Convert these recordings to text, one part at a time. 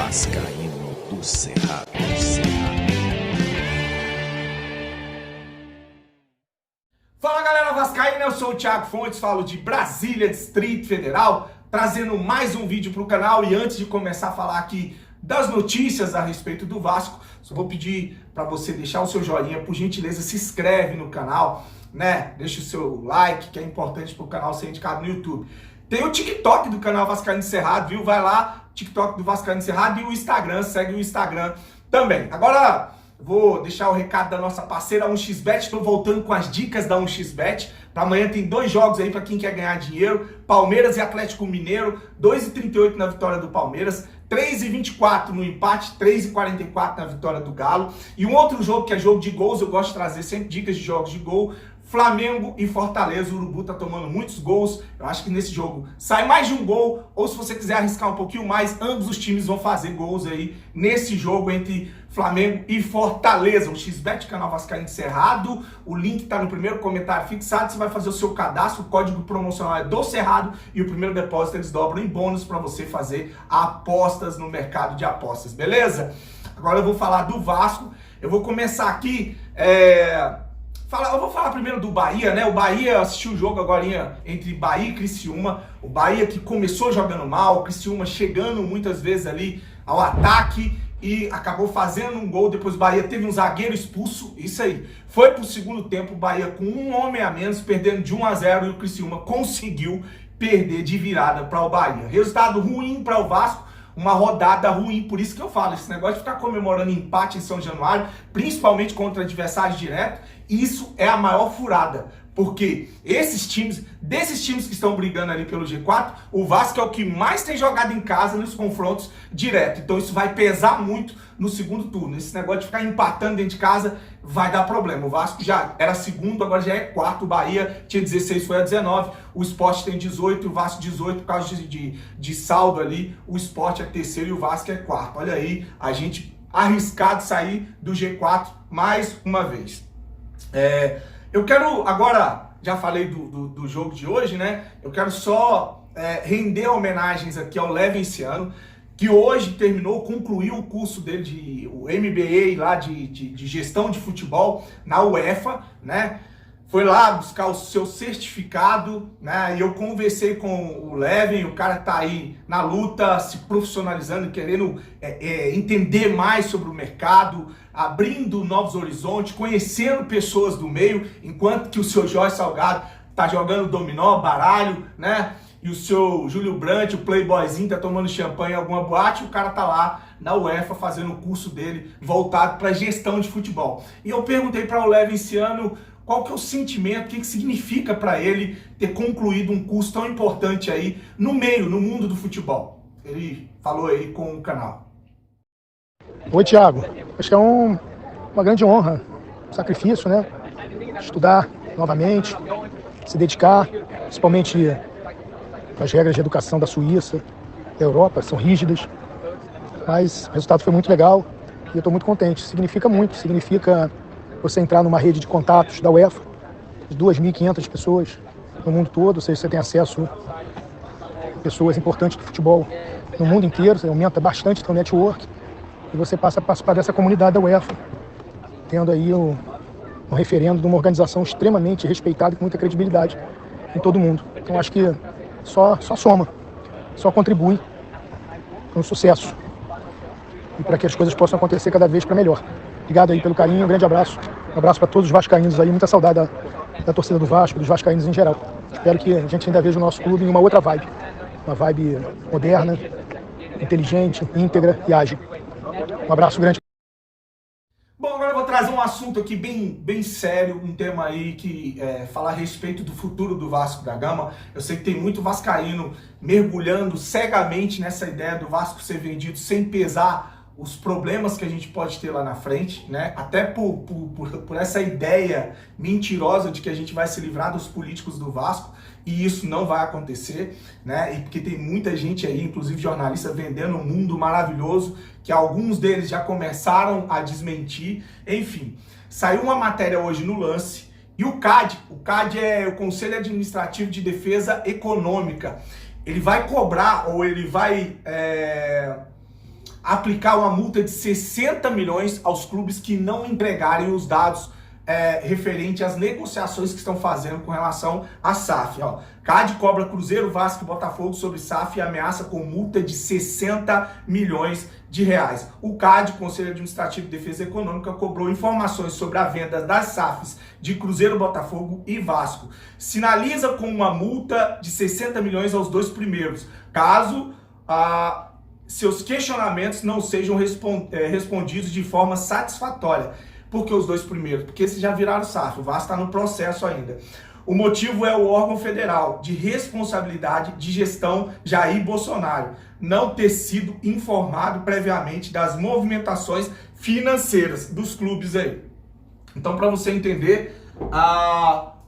Vascaíno do Cerrado. Fala galera vascaína, eu sou o Thiago Fontes, falo de Brasília, Distrito Federal, trazendo mais um vídeo para o canal. E antes de começar a falar aqui das notícias a respeito do Vasco, só vou pedir para você deixar o seu joinha, por gentileza, se inscreve no canal, né? Deixa o seu like, que é importante para o canal ser indicado no YouTube. Tem o TikTok do canal Vascaíno do Cerrado, viu? Vai lá, TikTok do Vascaíno do Cerrado, e o Instagram, segue o Instagram também. Agora, vou deixar o recado da nossa parceira 1xBet. Estou voltando com as dicas da 1xBet. Para amanhã tem dois jogos aí para quem quer ganhar dinheiro. Palmeiras e Atlético Mineiro. 2,38 na vitória do Palmeiras. 3,24 no empate. 3,44 na vitória do Galo. E um outro jogo que é jogo de gols. Eu gosto de trazer sempre dicas de jogos de gol. Flamengo e Fortaleza. O Urubu tá tomando muitos gols. Eu acho que nesse jogo sai mais de um gol. Ou se você quiser arriscar um pouquinho mais, ambos os times vão fazer gols aí nesse jogo entre Flamengo e Fortaleza. O XBet, canal Vascaíno do Cerrado. O link tá no primeiro comentário fixado. Você vai fazer o seu cadastro. O código promocional é do Cerrado. E o primeiro depósito eles dobram em bônus para você fazer apostas no mercado de apostas. Beleza? Agora eu vou falar do Vasco. Eu vou começar aqui... Eu vou falar primeiro do Bahia, né? O Bahia assistiu o jogo agora entre Bahia e Criciúma. O Bahia que começou jogando mal, o Criciúma chegando muitas vezes ali ao ataque e acabou fazendo um gol. Depois o Bahia teve um zagueiro expulso, isso aí. Foi pro segundo tempo, o Bahia com um homem a menos, perdendo de 1-0, e o Criciúma conseguiu perder de virada para o Bahia. Resultado ruim para o Vasco. Uma rodada ruim, por isso que eu falo, esse negócio de ficar comemorando empate em São Januário, principalmente contra adversários diretos, isso é a maior furada, porque desses times que estão brigando ali pelo G4, o Vasco é o que mais tem jogado em casa nos confrontos diretos, então isso vai pesar muito no segundo turno. Esse negócio de ficar empatando dentro de casa vai dar problema. O Vasco já era segundo, agora já é quarto, o Bahia tinha 16, foi a 19, o Sport tem 18, o Vasco 18, por causa de saldo ali, o Sport é terceiro e o Vasco é quarto. Olha aí, a gente arriscado sair do G4 mais uma vez. Eu quero agora, já falei do jogo de hoje, né? Eu quero só render homenagens aqui ao Levenciano, que hoje concluiu o curso dele, o MBA lá de gestão de futebol na UEFA, né? Foi lá buscar o seu certificado, né? E eu conversei com o Leven, o cara tá aí na luta, se profissionalizando, querendo entender mais sobre o mercado, abrindo novos horizontes, conhecendo pessoas do meio, enquanto que o seu Jorge Salgado tá jogando dominó, baralho, né? E o seu Júlio Brandt, o playboyzinho, tá tomando champanhe em alguma boate, e o cara tá lá na UEFA fazendo o curso dele voltado para gestão de futebol. E eu perguntei para o Levenciano qual que é o sentimento, o que significa para ele ter concluído um curso tão importante aí no mundo do futebol. Ele falou aí com o canal. Oi, Thiago. Acho que é uma grande honra, um sacrifício, né? Estudar novamente, se dedicar, principalmente as regras de educação da Suíça, da Europa, são rígidas, mas o resultado foi muito legal e eu estou muito contente. Significa muito, significa você entrar numa rede de contatos da UEFA, de 2.500 pessoas no mundo todo, ou seja, você tem acesso a pessoas importantes do futebol no mundo inteiro, você aumenta bastante o seu network e você passa a participar dessa comunidade da UEFA, tendo aí um referendo de uma organização extremamente respeitada e com muita credibilidade em todo o mundo. Então acho que só soma, só contribui para o sucesso e para que as coisas possam acontecer cada vez para melhor. Obrigado aí pelo carinho, um grande abraço. Um abraço para todos os vascaínos aí, muita saudade da torcida do Vasco, dos vascaínos em geral. Espero que a gente ainda veja o nosso clube em uma outra vibe. Uma vibe moderna, inteligente, íntegra e ágil. Um abraço grande. Bom, agora eu vou trazer um assunto aqui bem sério, um tema aí que fala a respeito do futuro do Vasco da Gama. Eu sei que tem muito vascaíno mergulhando cegamente nessa ideia do Vasco ser vendido sem pesar os problemas que a gente pode ter lá na frente, né? Até por essa ideia mentirosa de que a gente vai se livrar dos políticos do Vasco, e isso não vai acontecer, né? E porque tem muita gente aí, inclusive jornalista, vendendo um mundo maravilhoso, que alguns deles já começaram a desmentir. Enfim, saiu uma matéria hoje no Lance, e o CAD é o Conselho Administrativo de Defesa Econômica. Ele vai cobrar, ou ele vai aplicar uma multa de 60 milhões aos clubes que não entregarem os dados referente às negociações que estão fazendo com relação à SAF. Ó. CAD cobra Cruzeiro, Vasco e Botafogo sobre SAF e ameaça com multa de 60 milhões de reais. O CAD, Conselho Administrativo de Defesa Econômica, cobrou informações sobre a venda das SAFs de Cruzeiro, Botafogo e Vasco. Sinaliza com uma multa de 60 milhões aos dois primeiros, caso seus questionamentos não sejam respondidos de forma satisfatória. Por que os dois primeiros? Porque esses já viraram SAF, o Vasco está no processo ainda. O motivo é o órgão federal de responsabilidade de gestão Jair Bolsonaro não ter sido informado previamente das movimentações financeiras dos clubes aí. Então, para você entender,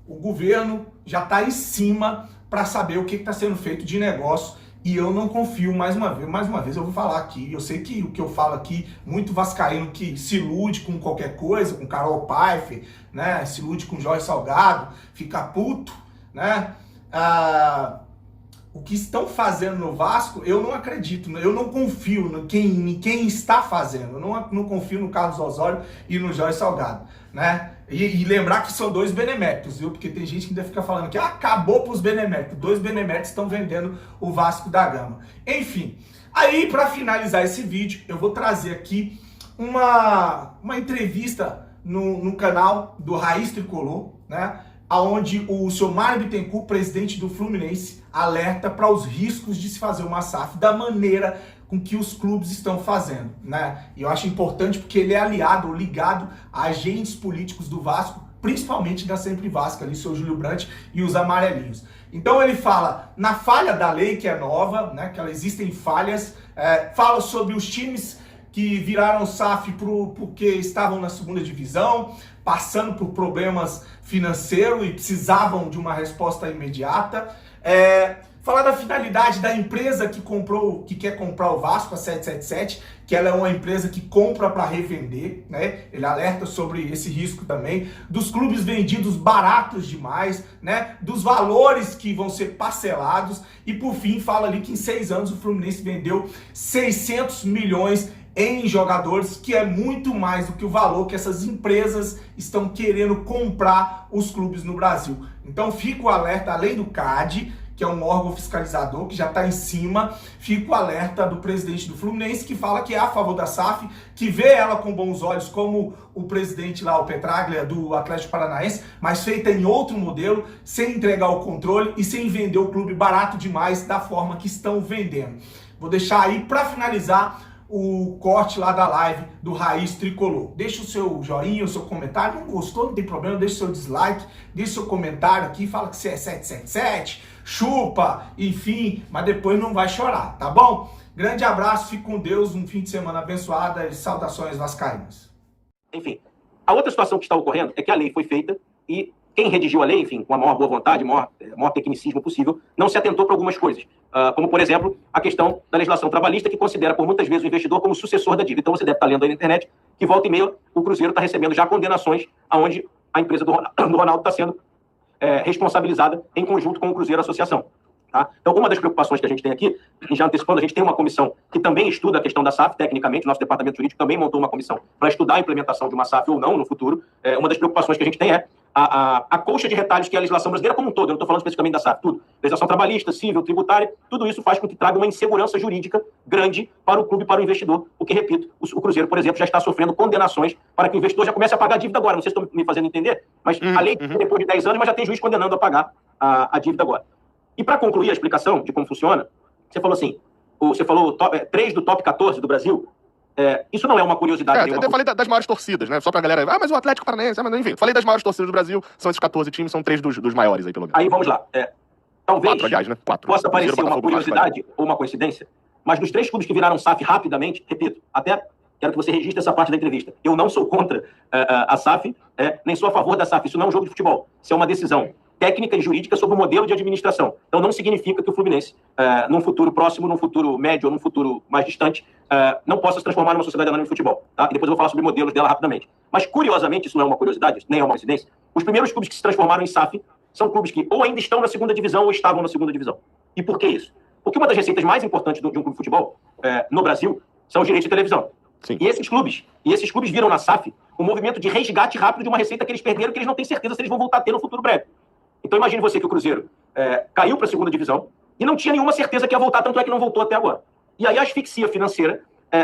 o governo já está em cima para saber o que está sendo feito de negócio. E eu não confio, mais uma vez eu vou falar aqui, eu sei que o que eu falo aqui, muito vascaíno que se ilude com qualquer coisa, com Carol Pfeiffer, né, se ilude com Jorge Salgado, fica puto, né, o que estão fazendo no Vasco, eu não acredito, eu não confio em quem está fazendo, eu não confio no Carlos Osório e no Jorge Salgado, né. E lembrar que são dois beneméritos, viu? Porque tem gente que ainda fica falando que acabou para os beneméritos. Dois beneméritos estão vendendo o Vasco da Gama. Enfim, aí para finalizar esse vídeo, eu vou trazer aqui uma entrevista no canal do Raiz Tricolor, né? Onde o seu Mário Bittencourt, presidente do Fluminense, alerta para os riscos de se fazer uma SAF da maneira com que os clubes estão fazendo, né? E eu acho importante porque ele é aliado ou ligado a agentes políticos do Vasco, principalmente da Sempre Vasco, ali, seu Júlio Brandt e os amarelinhos. Então ele fala na falha da lei, que é nova, né? Que existem falhas, fala sobre os times que viraram SAF porque estavam na segunda divisão, passando por problemas financeiros e precisavam de uma resposta imediata. Falar da finalidade da empresa que quer comprar o Vasco, a 777, que ela é uma empresa que compra para revender, né? Ele alerta sobre esse risco também, dos clubes vendidos baratos demais, né? Dos valores que vão ser parcelados e, por fim, fala ali que em 6 anos o Fluminense vendeu 600 milhões em jogadores, que é muito mais do que o valor que essas empresas estão querendo comprar os clubes no Brasil. Então fica o alerta, além do CAD, que é um órgão fiscalizador que já está em cima, fica o alerta do presidente do Fluminense, que fala que é a favor da SAF, que vê ela com bons olhos, como o presidente lá, o Petraglia, do Atlético Paranaense, mas feita em outro modelo, sem entregar o controle e sem vender o clube barato demais da forma que estão vendendo. Vou deixar aí para finalizar o corte lá da live do Raiz Tricolor. Deixa o seu joinha, o seu comentário. Não gostou, não tem problema, deixa o seu dislike, deixa o seu comentário aqui, fala que você é 777, chupa, enfim, mas depois não vai chorar, tá bom? Grande abraço, fique com Deus, um fim de semana abençoado e saudações vascaínas. Enfim, a outra situação que está ocorrendo é que a lei foi feita e quem redigiu a lei, enfim, com a maior boa vontade, maior tecnicismo possível, não se atentou para algumas coisas. Como, por exemplo, a questão da legislação trabalhista, que considera, por muitas vezes, o investidor como sucessor da dívida. Então, você deve estar lendo aí na internet que, volta e meia, o Cruzeiro está recebendo já condenações aonde a empresa do Ronaldo está sendo responsabilizada em conjunto com o Cruzeiro Associação. Tá? Então, uma das preocupações que a gente tem aqui, já antecipando, a gente tem uma comissão que também estuda a questão da SAF, tecnicamente, nosso departamento jurídico também montou uma comissão para estudar a implementação de uma SAF ou não no futuro. Uma das preocupações que a gente tem é a colcha de retalhos que é a legislação brasileira como um todo, eu não estou falando especificamente da SAF, tudo. Legislação trabalhista, civil, tributária, tudo isso faz com que traga uma insegurança jurídica grande para o clube e para o investidor. O que, repito, o Cruzeiro, por exemplo, já está sofrendo condenações para que o investidor já comece a pagar a dívida agora. Não sei se estão me fazendo entender, mas a lei depois de 10 anos, mas já tem juiz condenando a pagar a dívida agora. E para concluir a explicação de como funciona, você falou 3 do top 14 do Brasil. Isso não é uma curiosidade. Eu falei das maiores torcidas, né? Só pra galera. Mas o Atlético Paranaense, mas enfim. Falei das maiores torcidas do Brasil, são esses 14 times, são 3 dos maiores aí, pelo menos. Aí vamos lá. Talvez 4, aliás, né? 4. Possa parecer uma curiosidade ou uma coincidência, mas dos 3 clubes que viraram SAF rapidamente, repito, até quero que você registre essa parte da entrevista. Eu não sou contra a SAF, nem sou a favor da SAF. Isso não é um jogo de futebol. Isso é uma decisão técnica e jurídica sobre o modelo de administração. Então não significa que o Fluminense, num futuro próximo, num futuro médio ou num futuro mais distante, não possa se transformar numa sociedade anônima de futebol. Tá? E depois eu vou falar sobre modelos dela rapidamente. Mas, curiosamente, isso não é uma curiosidade, nem é uma coincidência, os primeiros clubes que se transformaram em SAF são clubes que ou ainda estão na segunda divisão ou estavam na segunda divisão. E por que isso? Porque uma das receitas mais importantes de um clube de futebol no Brasil são os direitos de televisão. Sim. E esses clubes viram na SAF um movimento de resgate rápido de uma receita que eles perderam, que eles não têm certeza se eles vão voltar a ter no futuro breve. Então imagine você que o Cruzeiro caiu para a segunda divisão e não tinha nenhuma certeza que ia voltar, tanto é que não voltou até agora. E aí a asfixia financeira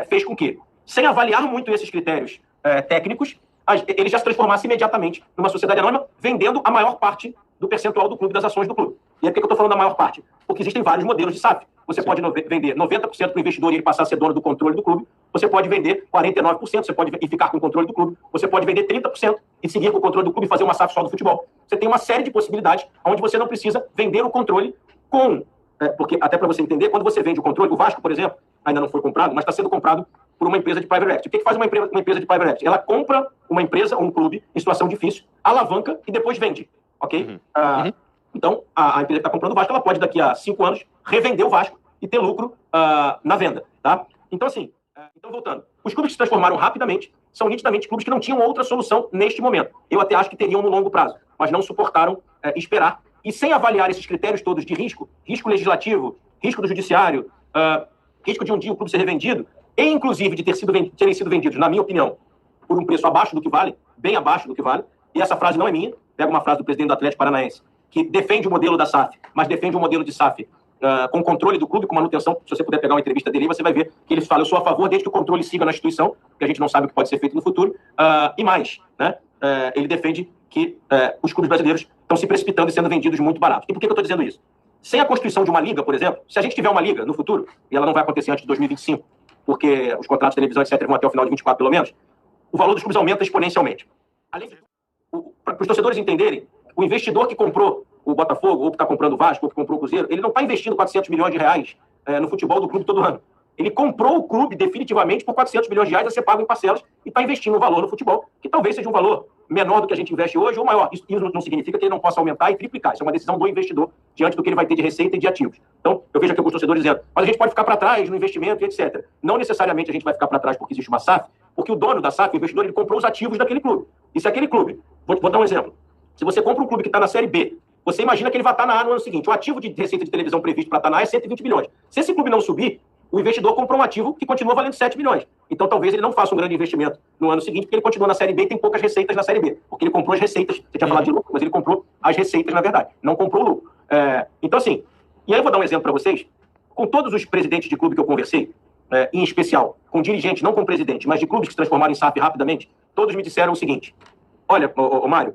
fez com que, sem avaliar muito esses critérios técnicos, ele já se transformasse imediatamente numa sociedade anônima, vendendo a maior parte do percentual do clube, das ações do clube. E aí por que eu estou falando da maior parte? Porque existem vários modelos de SAF. Você pode vender 90% para o investidor e ele passar a ser dono do controle do clube. Você pode vender 49%, você pode ficar com o controle do clube. Você pode vender 30% e seguir com o controle do clube e fazer uma SAF só do futebol. Você tem uma série de possibilidades onde você não precisa vender o controle com... porque, até para você entender, quando você vende o controle, o Vasco, por exemplo, ainda não foi comprado, mas está sendo comprado por uma empresa de private equity. O que faz uma empresa de private equity? Ela compra uma empresa ou um clube em situação difícil, alavanca e depois vende. Ok? Então, a empresa que está comprando o Vasco, ela pode, daqui a 5 anos, revender o Vasco e ter lucro na venda. Tá? Então, assim, voltando. Os clubes que se transformaram rapidamente são nitidamente clubes que não tinham outra solução neste momento. Eu até acho que teriam no longo prazo, mas não suportaram esperar. E sem avaliar esses critérios todos de risco legislativo, risco do judiciário, risco de um dia o clube ser revendido, e inclusive de terem sido vendidos, na minha opinião, por um preço abaixo do que vale, bem abaixo do que vale, e essa frase não é minha, pega uma frase do presidente do Atlético Paranaense, que defende o modelo da SAF, mas defende um modelo de SAF com controle do clube, com manutenção. Se você puder pegar uma entrevista dele, você vai ver que ele fala: eu sou a favor desde que o controle siga na instituição, porque a gente não sabe o que pode ser feito no futuro, e mais, né? Ele defende que os clubes brasileiros estão se precipitando e sendo vendidos muito barato. E por que eu estou dizendo isso? Sem a constituição de uma liga, por exemplo, se a gente tiver uma liga no futuro, e ela não vai acontecer antes de 2025, porque os contratos de televisão, etc., vão até o final de 24, pelo menos, o valor dos clubes aumenta exponencialmente. Além disso, para os torcedores entenderem, o investidor que comprou o Botafogo, ou que está comprando o Vasco, ou que comprou o Cruzeiro, ele não está investindo 400 milhões de reais no futebol do clube todo ano. Ele comprou o clube definitivamente por 400 milhões de reais a ser pago em parcelas e está investindo um valor no futebol que talvez seja um valor menor do que a gente investe hoje ou maior. Isso não significa que ele não possa aumentar e triplicar. Isso é uma decisão do investidor diante do que ele vai ter de receita e de ativos. Então, eu vejo aqui alguns torcedores dizendo: mas a gente pode ficar para trás no investimento e etc. Não necessariamente a gente vai ficar para trás porque existe uma SAF, porque o dono da SAF, o investidor, ele comprou os ativos daquele clube. E se aquele clube, vou dar um exemplo, se você compra um clube que está na Série B, você imagina que ele vai estar na A no ano seguinte. O ativo de receita de televisão previsto para estar na A é 120 milhões. Se esse clube não subir, o investidor comprou um ativo que continua valendo 7 milhões. Então, talvez ele não faça um grande investimento no ano seguinte, porque ele continua na Série B e tem poucas receitas na Série B. Porque ele comprou as receitas. Você tinha falado de lucro, mas ele comprou as receitas, na verdade. Não comprou o lucro. Então, assim, e aí eu vou dar um exemplo para vocês. Com todos os presidentes de clube que eu conversei, em especial com dirigentes, não com presidente, mas de clubes que se transformaram em SAF rapidamente, todos me disseram o seguinte: olha, Mário,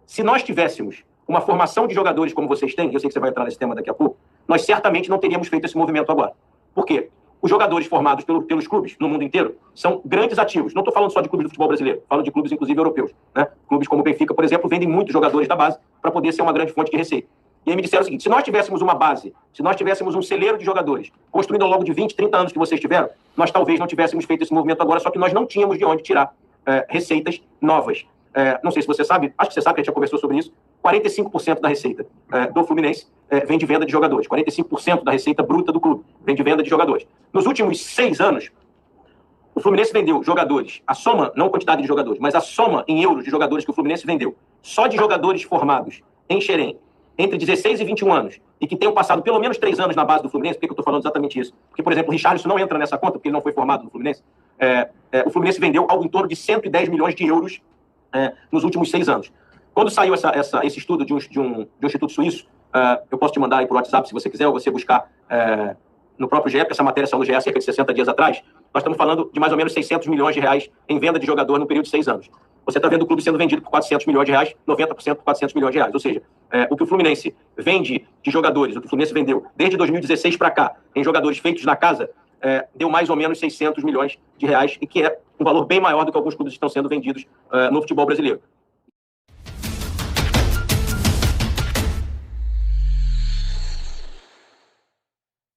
se nós tivéssemos uma formação de jogadores como vocês têm, eu sei que você vai entrar nesse tema daqui a pouco, nós certamente não teríamos feito esse movimento agora. Por quê? Os jogadores formados pelos clubes no mundo inteiro são grandes ativos. Não estou falando só de clubes do futebol brasileiro, falo de clubes, inclusive, europeus. Né? Clubes como o Benfica, por exemplo, vendem muitos jogadores da base para poder ser uma grande fonte de receita. E aí me disseram o seguinte: se nós tivéssemos uma base, se nós tivéssemos um celeiro de jogadores, construído ao longo de 20, 30 anos que vocês tiveram, nós talvez não tivéssemos feito esse movimento agora, só que nós não tínhamos de onde tirar receitas novas. Não sei se você sabe, acho que você sabe que a gente já conversou sobre isso, 45% da receita do Fluminense vem de venda de jogadores. 45% da receita bruta do clube vem de venda de jogadores. Nos últimos 6 anos, o Fluminense vendeu jogadores, a soma, não a quantidade de jogadores, mas a soma em euros de jogadores que o Fluminense vendeu, só de jogadores formados em Xerém, entre 16 e 21 anos, e que tenham passado pelo menos 3 anos na base do Fluminense. Por que eu estou falando exatamente isso? Porque, por exemplo, o Richarlison não entra nessa conta, porque ele não foi formado no Fluminense. O Fluminense vendeu algo em torno de 110 milhões de euros nos últimos 6 anos. Quando saiu esse estudo de um instituto suíço, eu posso te mandar aí por WhatsApp, se você quiser, ou você buscar no próprio GE, porque essa matéria saiu no GE há cerca de 60 dias atrás. Nós estamos falando de mais ou menos 600 milhões de reais em venda de jogador no período de 6 anos. Você está vendo o clube sendo vendido por 400 milhões de reais, 90% por 400 milhões de reais. Ou seja, o que o Fluminense vende de jogadores, o que o Fluminense vendeu desde 2016 para cá, em jogadores feitos na casa, deu mais ou menos 600 milhões de reais, e que é um valor bem maior do que alguns clubes estão sendo vendidos no futebol brasileiro.